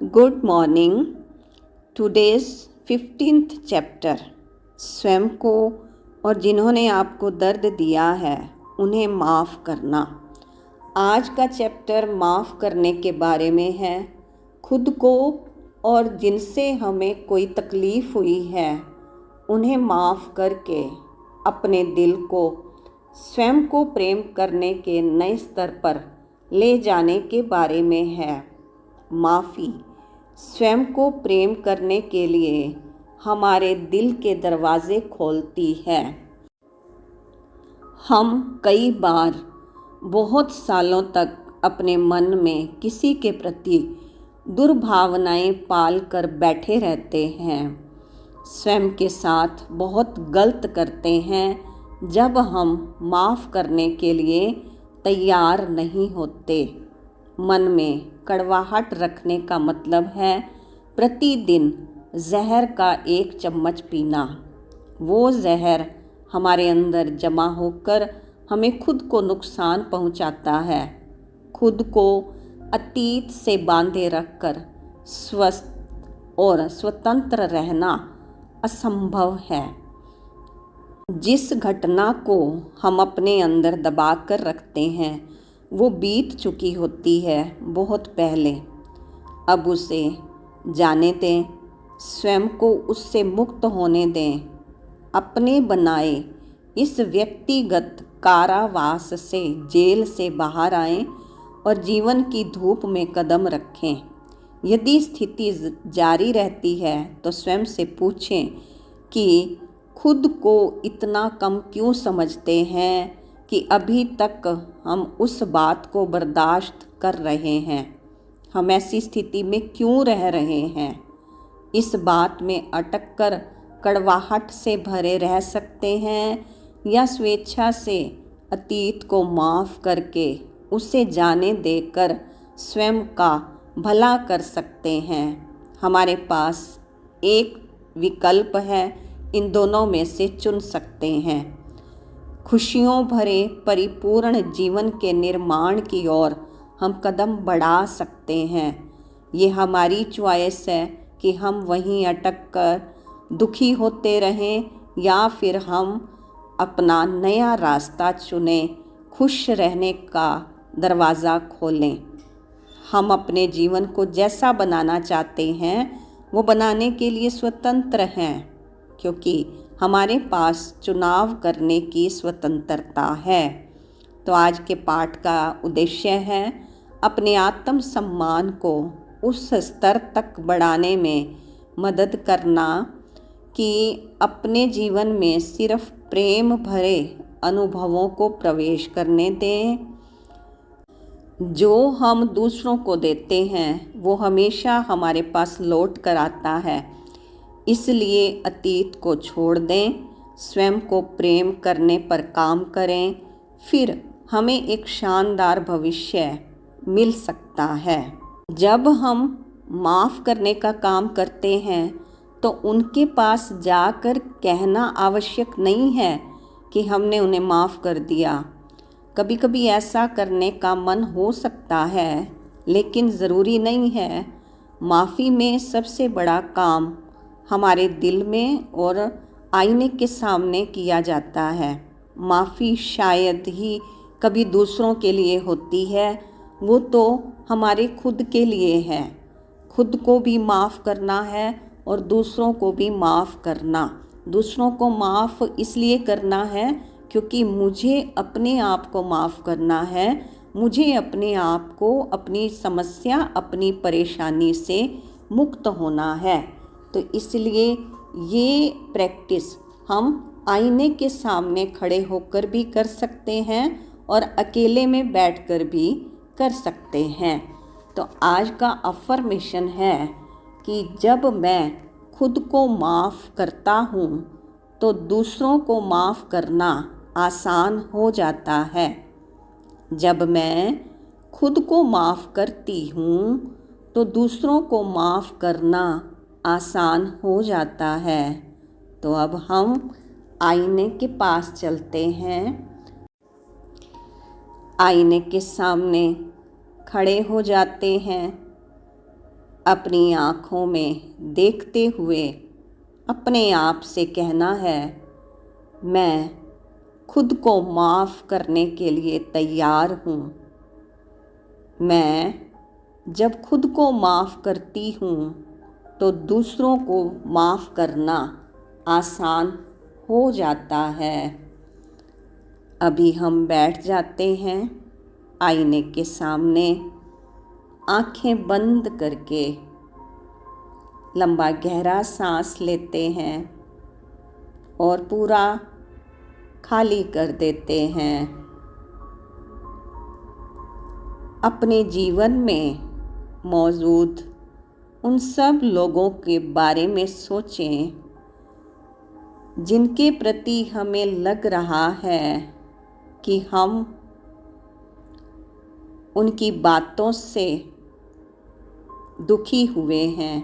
Good morning. Today's 15th chapter, स्वयं को और जिन्होंने आपको दर्द दिया है उन्हें माफ़ करना। आज का चैप्टर माफ़ करने के बारे में है। खुद को और जिनसे हमें कोई तकलीफ़ हुई है उन्हें माफ़ करके अपने दिल को स्वयं को प्रेम करने के नए स्तर पर ले जाने के बारे में है। माफ़ी स्वयं को प्रेम करने के लिए हमारे दिल के दरवाज़े खोलती है। हम कई बार बहुत सालों तक अपने मन में किसी के प्रति दुर्भावनाएं पाल कर बैठे रहते हैं। स्वयं के साथ बहुत गलत करते हैं जब हम माफ़ करने के लिए तैयार नहीं होते। मन में कड़वाहट रखने का मतलब है प्रतिदिन जहर का 1 चम्मच पीना। वो जहर हमारे अंदर जमा होकर हमें खुद को नुकसान पहुंचाता है। खुद को अतीत से बांधे रखकर स्वस्थ और स्वतंत्र रहना असंभव है। जिस घटना को हम अपने अंदर दबा कर रखते हैं वो बीत चुकी होती है बहुत पहले। अब उसे जाने दें, स्वयं को उससे मुक्त होने दें। अपने बनाए इस व्यक्तिगत कारावास से, जेल से बाहर आएं और जीवन की धूप में कदम रखें। यदि स्थिति जारी रहती है तो स्वयं से पूछें कि खुद को इतना कम क्यों समझते हैं कि अभी तक हम उस बात को बर्दाश्त कर रहे हैं। हम ऐसी स्थिति में क्यों रह रहे हैं। इस बात में अटक कर कड़वाहट से भरे रह सकते हैं या स्वेच्छा से अतीत को माफ़ करके उसे जाने देकर स्वयं का भला कर सकते हैं। हमारे पास एक विकल्प है, इन दोनों में से चुन सकते हैं। खुशियों भरे परिपूर्ण जीवन के निर्माण की ओर हम कदम बढ़ा सकते हैं। ये हमारी चॉइस है कि हम वहीं अटक कर दुखी होते रहें या फिर हम अपना नया रास्ता चुनें, खुश रहने का दरवाज़ा खोलें। हम अपने जीवन को जैसा बनाना चाहते हैं वो बनाने के लिए स्वतंत्र हैं, क्योंकि हमारे पास चुनाव करने की स्वतंत्रता है। तो आज के पाठ का उद्देश्य है अपने आत्म सम्मान को उस स्तर तक बढ़ाने में मदद करना कि अपने जीवन में सिर्फ प्रेम भरे अनुभवों को प्रवेश करने दें। जो हम दूसरों को देते हैं वो हमेशा हमारे पास लौट कर आता है। इसलिए अतीत को छोड़ दें, स्वयं को प्रेम करने पर काम करें, फिर हमें एक शानदार भविष्य मिल सकता है। जब हम माफ़ करने का काम करते हैं तो उनके पास जाकर कहना आवश्यक नहीं है कि हमने उन्हें माफ़ कर दिया। कभी कभी ऐसा करने का मन हो सकता है, लेकिन ज़रूरी नहीं है। माफ़ी में सबसे बड़ा काम हमारे दिल में और आईने के सामने किया जाता है। माफ़ी शायद ही कभी दूसरों के लिए होती है, वो तो हमारे खुद के लिए है। खुद को भी माफ़ करना है और दूसरों को भी माफ़ करना। दूसरों को माफ़ इसलिए करना है क्योंकि मुझे अपने आप को माफ़ करना है। मुझे अपने आप को, अपनी समस्या, अपनी परेशानी से मुक्त होना है। तो इसलिए ये प्रैक्टिस हम आईने के सामने खड़े होकर भी कर सकते हैं और अकेले में बैठकर भी कर सकते हैं। तो आज का अफर्मेशन है कि जब मैं खुद को माफ़ करता हूँ तो दूसरों को माफ़ करना आसान हो जाता है। जब मैं खुद को माफ़ करती हूँ तो दूसरों को माफ़ करना आसान हो जाता है। तो अब हम आईने के पास चलते हैं। आईने के सामने खड़े हो जाते हैं। अपनी आँखों में देखते हुए अपने आप से कहना है, मैं खुद को माफ़ करने के लिए तैयार हूँ। मैं जब खुद को माफ़ करती हूँ तो दूसरों को माफ़ करना आसान हो जाता है। अभी हम बैठ जाते हैं आईने के सामने, आंखें बंद करके लंबा गहरा सांस लेते हैं और पूरा खाली कर देते हैं। अपने जीवन में मौजूद उन सब लोगों के बारे में सोचें जिनके प्रति हमें लग रहा है कि हम उनकी बातों से दुखी हुए हैं।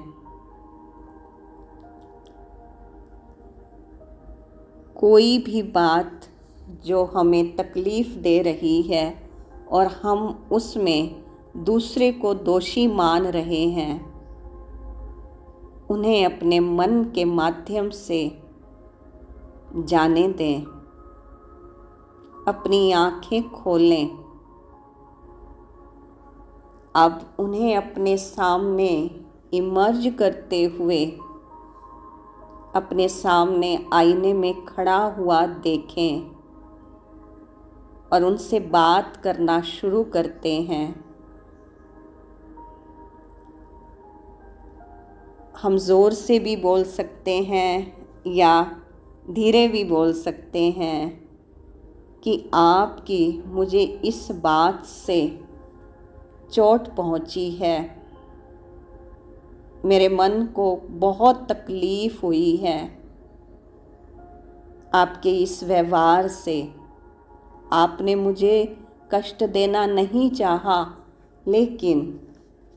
कोई भी बात जो हमें तकलीफ़ दे रही है और हम उसमें दूसरे को दोषी मान रहे हैं, उन्हें अपने मन के माध्यम से जाने दें। अपनी आँखें खोलें। अब उन्हें अपने सामने इमर्ज करते हुए अपने सामने आईने में खड़ा हुआ देखें और उनसे बात करना शुरू करते हैं। हम ज़ोर से भी बोल सकते हैं या धीरे भी बोल सकते हैं कि आपकी मुझे इस बात से चोट पहुंची है, मेरे मन को बहुत तकलीफ़ हुई है आपके इस व्यवहार से। आपने मुझे कष्ट देना नहीं चाहा, लेकिन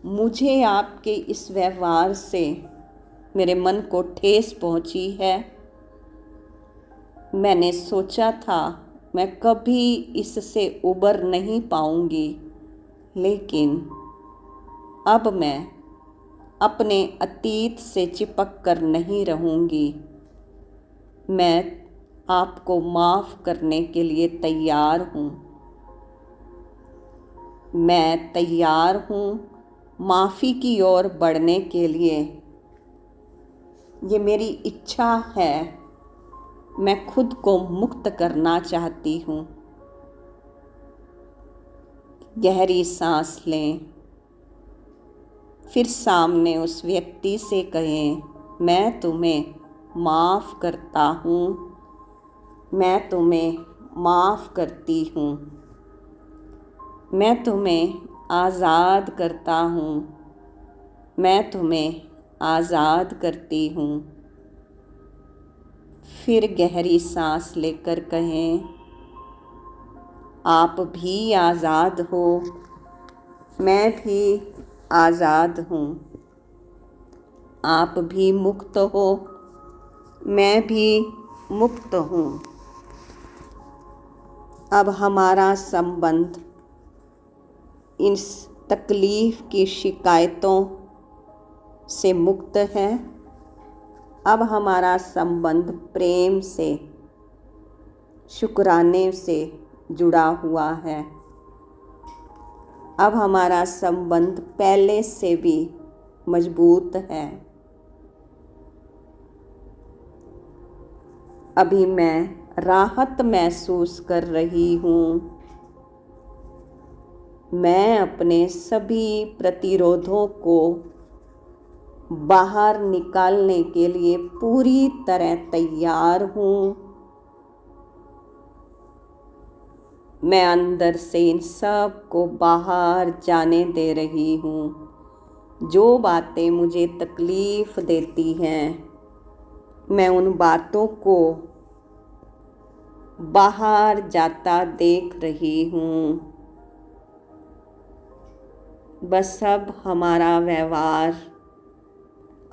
मुझे आपके इस व्यवहार से मेरे मन को ठेस पहुंची है। मैंने सोचा था मैं कभी इससे उबर नहीं पाऊंगी, लेकिन अब मैं अपने अतीत से चिपक कर नहीं रहूंगी। मैं आपको माफ़ करने के लिए तैयार हूँ। मैं तैयार हूँ माफ़ी की ओर बढ़ने के लिए। ये मेरी इच्छा है। मैं खुद को मुक्त करना चाहती हूँ। गहरी सांस लें। फिर सामने उस व्यक्ति से कहें, मैं तुम्हें माफ़ करता हूँ, मैं तुम्हें माफ़ करती हूँ, मैं तुम्हें आज़ाद करता हूँ, मैं तुम्हें आज़ाद करती हूँ। फिर गहरी सांस लेकर कहें, आप भी आज़ाद हो, मैं भी आज़ाद हूँ। आप भी मुक्त हो, मैं भी मुक्त हूँ। अब हमारा संबंध इस तकलीफ़ की शिकायतों से मुक्त है। अब हमारा संबंध प्रेम से, शुक्राने से जुड़ा हुआ है। अब हमारा संबंध पहले से भी मजबूत है। अभी मैं राहत महसूस कर रही हूँ। मैं अपने सभी प्रतिरोधों को बाहर निकालने के लिए पूरी तरह तैयार हूँ। मैं अंदर से इन सब को बाहर जाने दे रही हूँ। जो बातें मुझे तकलीफ़ देती हैं, मैं उन बातों को बाहर जाता देख रही हूँ। बस अब हमारा व्यवहार,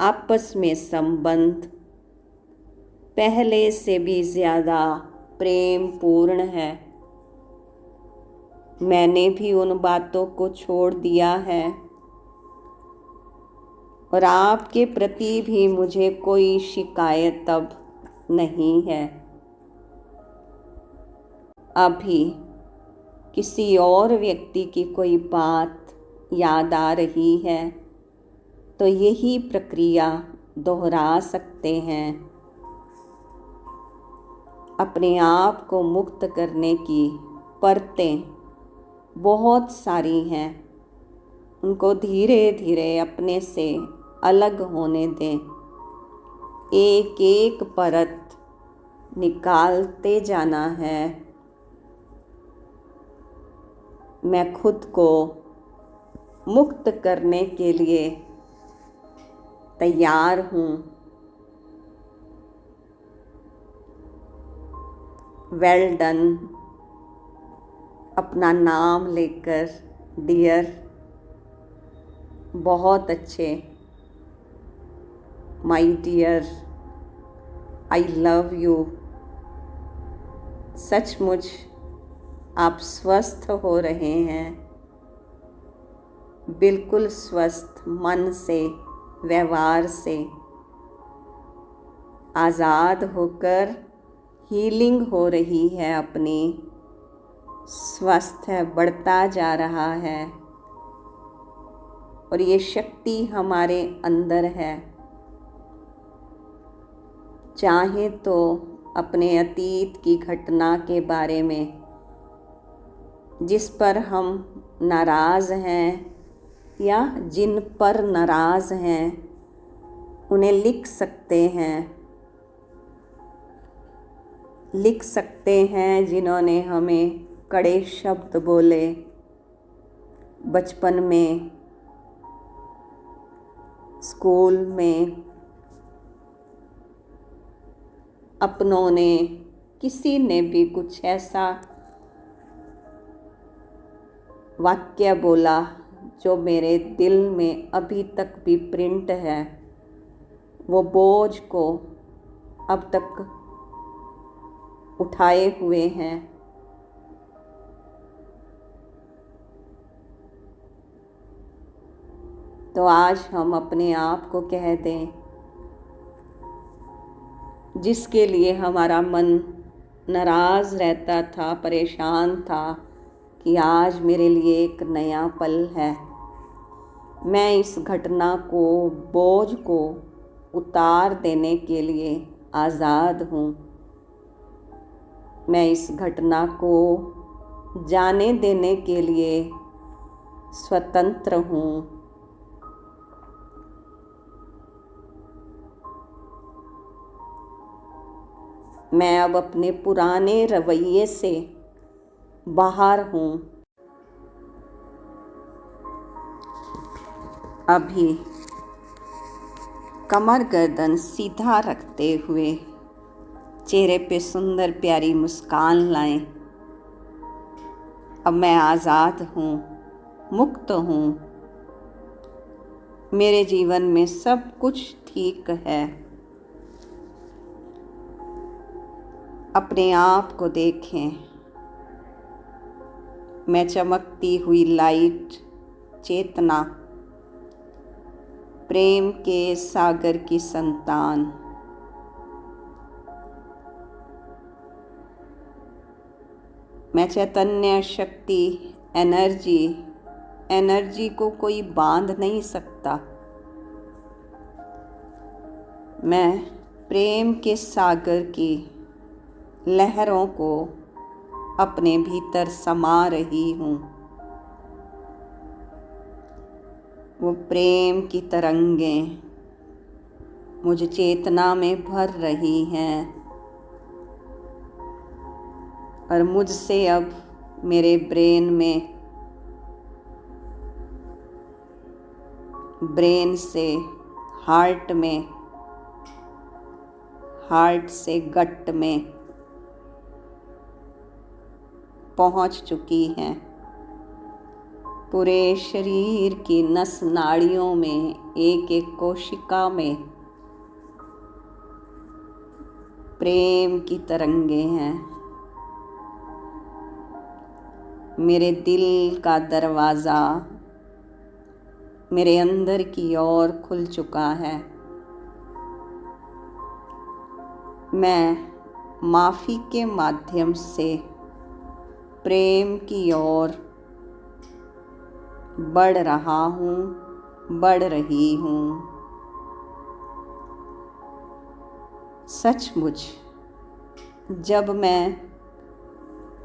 आपस में संबंध पहले से भी ज़्यादा प्रेम पूर्ण है। मैंने भी उन बातों को छोड़ दिया है और आपके प्रति भी मुझे कोई शिकायत अब नहीं है। अभी किसी और व्यक्ति की कोई बात याद आ रही है तो यही प्रक्रिया दोहरा सकते हैं। अपने आप को मुक्त करने की परतें बहुत सारी हैं, उनको धीरे धीरे अपने से अलग होने दें। एक एक परत निकालते जाना है। मैं खुद को मुक्त करने के लिए तैयार हूँ। Well done. अपना नाम लेकर डियर, बहुत अच्छे। My dear, I love you. सचमुच आप स्वस्थ हो रहे हैं, बिल्कुल स्वस्थ, मन से, व्यवहार से आज़ाद होकर हीलिंग हो रही है अपनी। स्वस्थ है, बढ़ता जा रहा है और ये शक्ति हमारे अंदर है। चाहे तो अपने अतीत की घटना के बारे में जिस पर हम नाराज़ हैं या जिन पर नाराज़ हैं उन्हें लिख सकते हैं, जिन्होंने हमें कड़े शब्द बोले बचपन में, स्कूल में, अपनों ने, किसी ने भी कुछ ऐसा वाक्य बोला जो मेरे दिल में अभी तक भी प्रिंट है। वो बोझ को अब तक उठाए हुए हैं। तो आज हम अपने आप को कह दें, जिसके लिए हमारा मन नाराज़ रहता था, परेशान था, कि आज मेरे लिए एक नया पल है। मैं इस घटना को, बोझ को उतार देने के लिए आज़ाद हूँ। मैं इस घटना को जाने देने के लिए स्वतंत्र हूँ। मैं अब अपने पुराने रवैये से बाहर हूँ। अभी कमर गर्दन सीधा रखते हुए चेहरे पे सुंदर प्यारी मुस्कान लाएं। अब मैं आज़ाद हूँ, मुक्त हूँ। मेरे जीवन में सब कुछ ठीक है। अपने आप को देखें। मैं चमकती हुई लाइट, चेतना, प्रेम के सागर की संतान। मैं चैतन्य शक्ति, एनर्जी को कोई बांध नहीं सकता। मैं प्रेम के सागर की लहरों को अपने भीतर समा रही हूँ। वो प्रेम की तरंगें मुझे चेतना में भर रही हैं और मुझसे अब मेरे ब्रेन से हार्ट में, हार्ट से गट में पहुंच चुकी हैं। पूरे शरीर की नस नाड़ियों में, एक एक कोशिका में प्रेम की तरंगे हैं। मेरे दिल का दरवाज़ा मेरे अंदर की ओर खुल चुका है। मैं माफ़ी के माध्यम से प्रेम की ओर बढ़ रहा हूँ, बढ़ रही हूँ। सचमुच जब मैं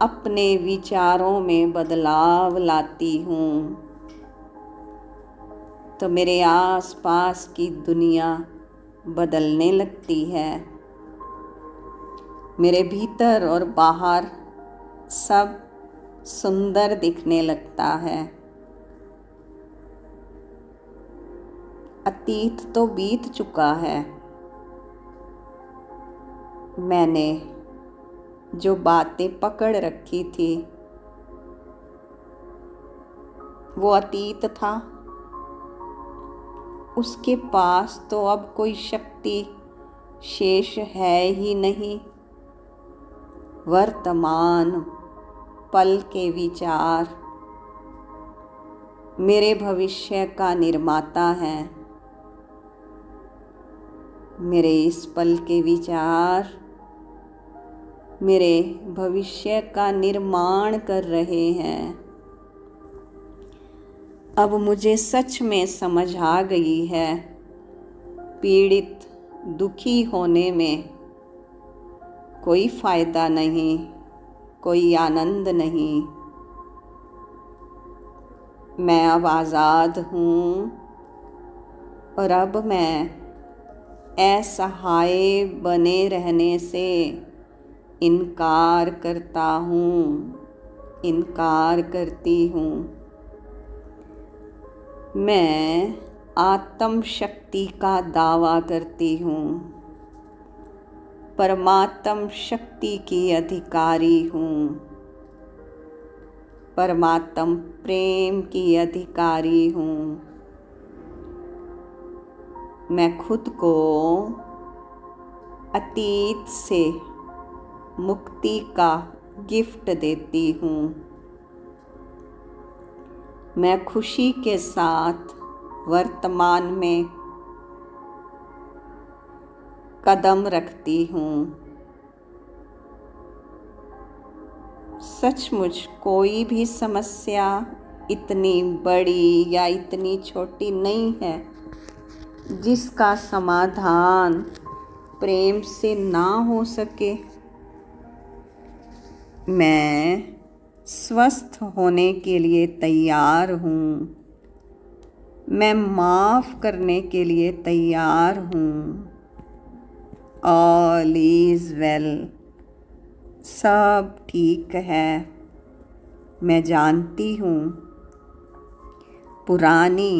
अपने विचारों में बदलाव लाती हूँ तो मेरे आसपास की दुनिया बदलने लगती है। मेरे भीतर और बाहर सब सुंदर दिखने लगता है। अतीत तो बीत चुका है। मैंने जो बातें पकड़ रखी थी वो अतीत था। उसके पास तो अब कोई शक्ति शेष है ही नहीं। वर्तमान पल के विचार मेरे भविष्य का निर्माता है। मेरे इस पल के विचार मेरे भविष्य का निर्माण कर रहे हैं। अब मुझे सच में समझ आ गई है, पीड़ित दुखी होने में कोई फ़ायदा नहीं, कोई आनंद नहीं। मैं अब आज़ाद हूँ और अब मैं असहाय बने रहने से इनकार करता हूँ, इनकार करती हूँ। मैं आत्म शक्ति का दावा करती हूँ, परमात्म शक्ति की अधिकारी हूँ, परमात्म प्रेम की अधिकारी हूँ। मैं खुद को अतीत से मुक्ति का गिफ्ट देती हूँ। मैं खुशी के साथ वर्तमान में कदम रखती हूँ। सचमुच कोई भी समस्या इतनी बड़ी या इतनी छोटी नहीं है जिसका समाधान प्रेम से ना हो सके। मैं स्वस्थ होने के लिए तैयार हूँ। मैं माफ़ करने के लिए तैयार हूँ। ऑल इज़ वेल, सब ठीक है। मैं जानती हूँ पुरानी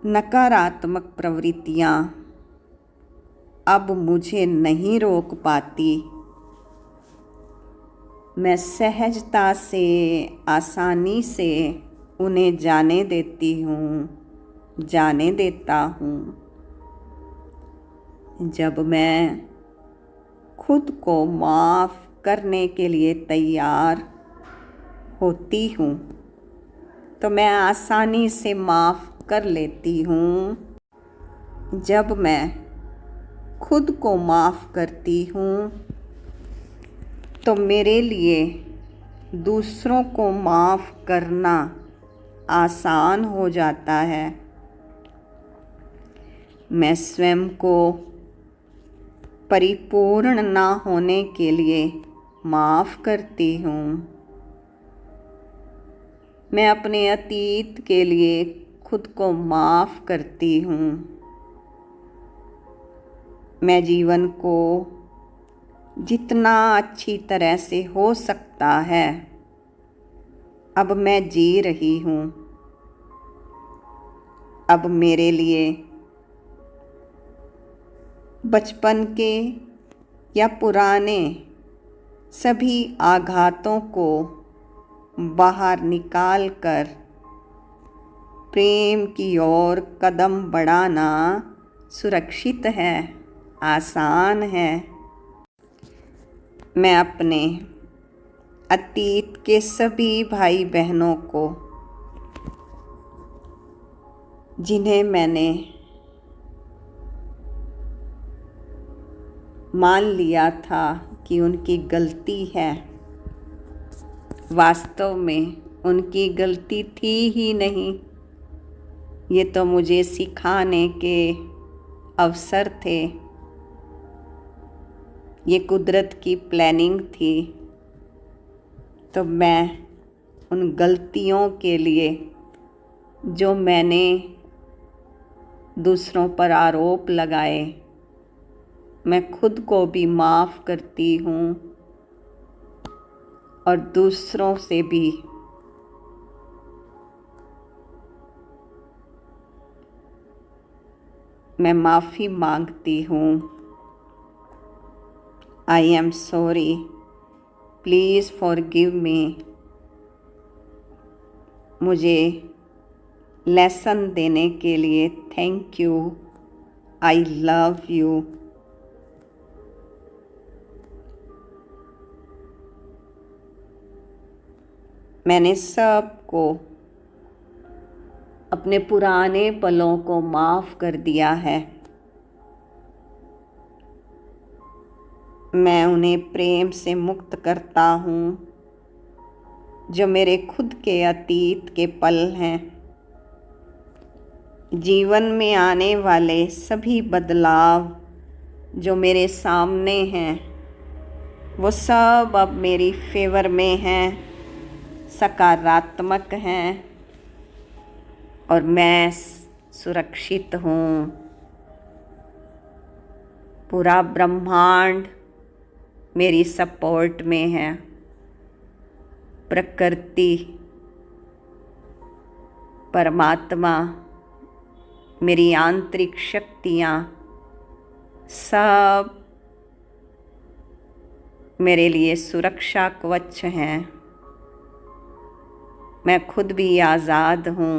नकारात्मक प्रवृत्तियाँ अब मुझे नहीं रोक पाती। मैं सहजता से, आसानी से उन्हें जाने देती हूँ, जाने देता हूँ। जब मैं खुद को माफ़ करने के लिए तैयार होती हूँ तो मैं आसानी से माफ़ कर लेती हूँ। जब मैं खुद को माफ़ करती हूँ तो मेरे लिए दूसरों को माफ़ करना आसान हो जाता है। मैं स्वयं को परिपूर्ण ना होने के लिए माफ़ करती हूँ। मैं अपने अतीत के लिए खुद को माफ़ करती हूँ। मैं जीवन को जितना अच्छी तरह से हो सकता है अब मैं जी रही हूँ। अब मेरे लिए बचपन के या पुराने सभी आघातों को बाहर निकाल कर प्रेम की ओर कदम बढ़ाना सुरक्षित है, आसान है। मैं अपने अतीत के सभी भाई बहनों को जिन्हें मैंने मान लिया था कि उनकी गलती है, वास्तव में उनकी गलती थी ही नहीं। ये तो मुझे सिखाने के अवसर थे, ये कुदरत की प्लानिंग थी। तो मैं उन गलतियों के लिए जो मैंने दूसरों पर आरोप लगाए, मैं खुद को भी माफ़ करती हूँ और दूसरों से भी। मैं माफ़ी मांगती हूँ। I am sorry, please forgive me. मुझे लेसन देने के लिए thank you. I love you. मैंने सबको अपने पुराने पलों को माफ़ कर दिया है। मैं उन्हें प्रेम से मुक्त करता हूँ जो मेरे खुद के अतीत के पल हैं। जीवन में आने वाले सभी बदलाव जो मेरे सामने हैं, वो सब अब मेरी फेवर में हैं, सकारात्मक हैं और मैं सुरक्षित हूँ। पूरा ब्रह्मांड मेरी सपोर्ट में है। प्रकृति, परमात्मा, मेरी आंतरिक शक्तियाँ सब मेरे लिए सुरक्षा कवच हैं। मैं खुद भी आज़ाद हूँ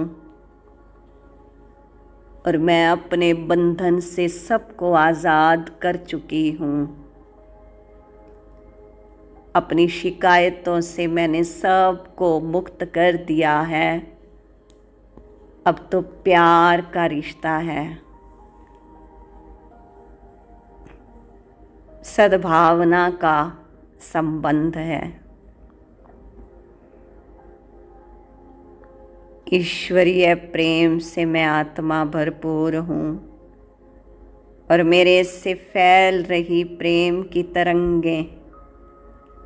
और मैं अपने बंधन से सबको आज़ाद कर चुकी हूँ। अपनी शिकायतों से मैंने सबको मुक्त कर दिया है। अब तो प्यार का रिश्ता है, सद्भावना का संबंध है। ईश्वरीय प्रेम से मैं आत्मा भरपूर हूँ और मेरे से फैल रही प्रेम की तरंगें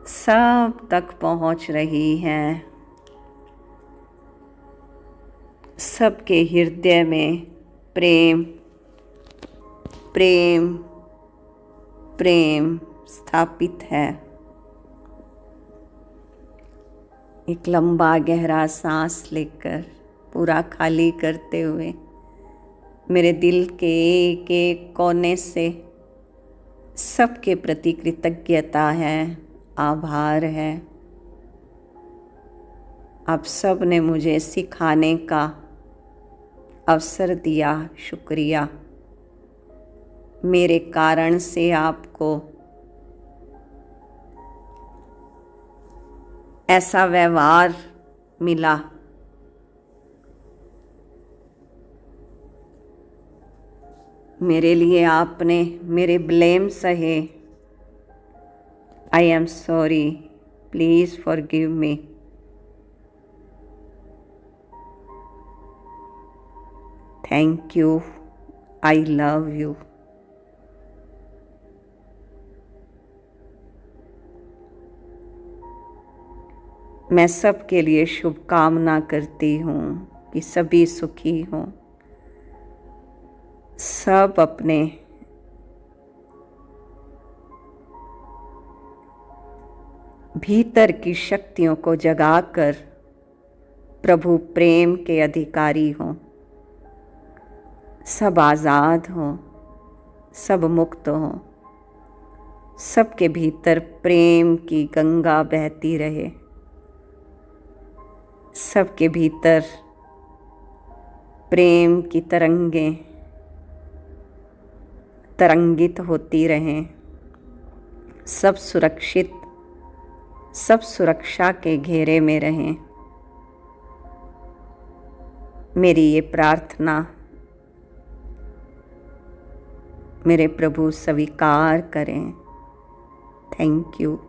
सब तक पहुँच रही हैं। सबके हृदय में प्रेम प्रेम प्रेम स्थापित है। एक लंबा गहरा सांस लेकर पूरा खाली करते हुए मेरे दिल के एक एक कोने से सबके प्रति कृतज्ञता है, आभार है। आप सब ने मुझे सिखाने का अवसर दिया, शुक्रिया। मेरे कारण से आपको ऐसा व्यवहार मिला। मेरे लिए आपने मेरे ब्लेम सहे। I am sorry, please forgive me. Thank you, I love you. मैं सबके लिए शुभकामना करती हूँ कि सभी सुखी हों, सब अपने भीतर की शक्तियों को जगाकर प्रभु प्रेम के अधिकारी हों, सब आज़ाद हों, सब मुक्त हों, सबके भीतर प्रेम की गंगा बहती रहे, सबके भीतर प्रेम की तरंगें तरंगित होती रहें, सब सुरक्षित, सब सुरक्षा के घेरे में रहें। मेरी ये प्रार्थना मेरे प्रभु स्वीकार करें। Thank you.